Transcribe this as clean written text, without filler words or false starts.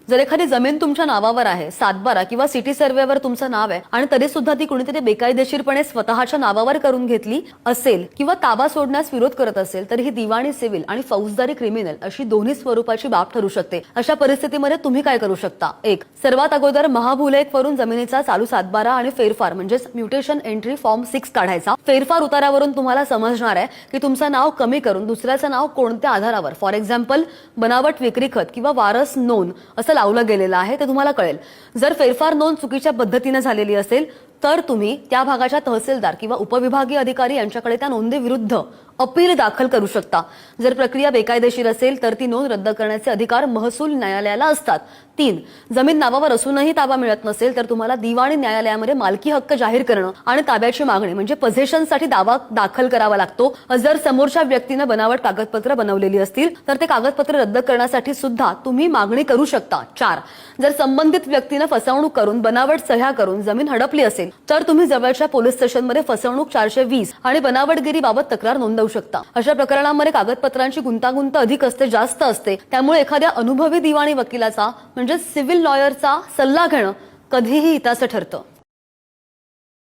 जर एखादी जमीन तुमच्या नावावर आहे, सातबारा किंवा सिटी सर्व्हेवर तुमचं नाव आहे आणि तरी सुद्धा ती कुणीतरी बेकायदेशीरपणे स्वतःच्या नावावर करून घेतली असेल किंवा ताबा सोडण्यास विरोध करत असेल तर ही दिवाणी सिव्हिल आणि फौजदारी क्रिमिनल अशी दोन्ही स्वरूपाची बाब ठरू शकते। अशा परिस्थितीमध्ये तुम्ही काय करू शकता? एक, सर्वात अगोदर महाभूलेख वरून जमिनीचा चालू सातबारा आणि फेरफार म्हणजेच म्युटेशन एंट्री फॉर्म 6 काढायचा। फेरफार उतारावरून तुम्हाला समजणार आहे की तुमचं नाव कमी करून दुसऱ्याचं नाव कोणत्या आधारावर, फॉर एक्झाम्पल बनावट विक्री खत किंवा वारस नोंद असं लावलं गेलेलं आहे ते तुम्हाला कळेल। जर फेरफार नोंद चुकीच्या पद्धतीने झालेली असेल तर तुम्ही त्या भागाच्या तहसीलदार किंवा उपविभागीय अधिकारी यांच्याकडे त्या नोंदीविरुद्ध अपील दाखल करू शकता। जर प्रक्रिया बेकायदेशीर असेल तर ती नोंद रद्द करण्याचे अधिकार महसूल न्यायालयाला असतात। 3, जमीन नावावर असूनही ताबा मिळत नसेल तर तुम्हाला दिवाणी न्यायालयामध्ये मालकी हक्क जाहीर करणं आणि ताब्याची मागणी म्हणजे पोझेशनसाठी दावा दाखल करावा लागतो। जर समोरच्या व्यक्तीने बनावट कागदपत्र बनवलेली असतील तर ते कागदपत्र रद्द करण्यासाठी सुद्धा तुम्ही मागणी करू शकता। 4, जर संबंधित व्यक्तीने फसवणूक करून बनावट सह्या करून जमीन हडपली असेल तर तुम्ही जवळच्या पोलीस स्टेशनमध्ये फसवणूक 420 आणि बनावटगिरी बाबत तक्रार नोंदवू शकता। अशा प्रकरणांमध्ये कागदपत्रांची गुंतागुंत अधिक असते, जास्त असते, त्यामुळे एखाद्या अनुभवी दिवाणी वकिलाचा म्हणजे सिव्हिल लॉयरचा सल्ला घेणं कधीही हिताचं ठरतं।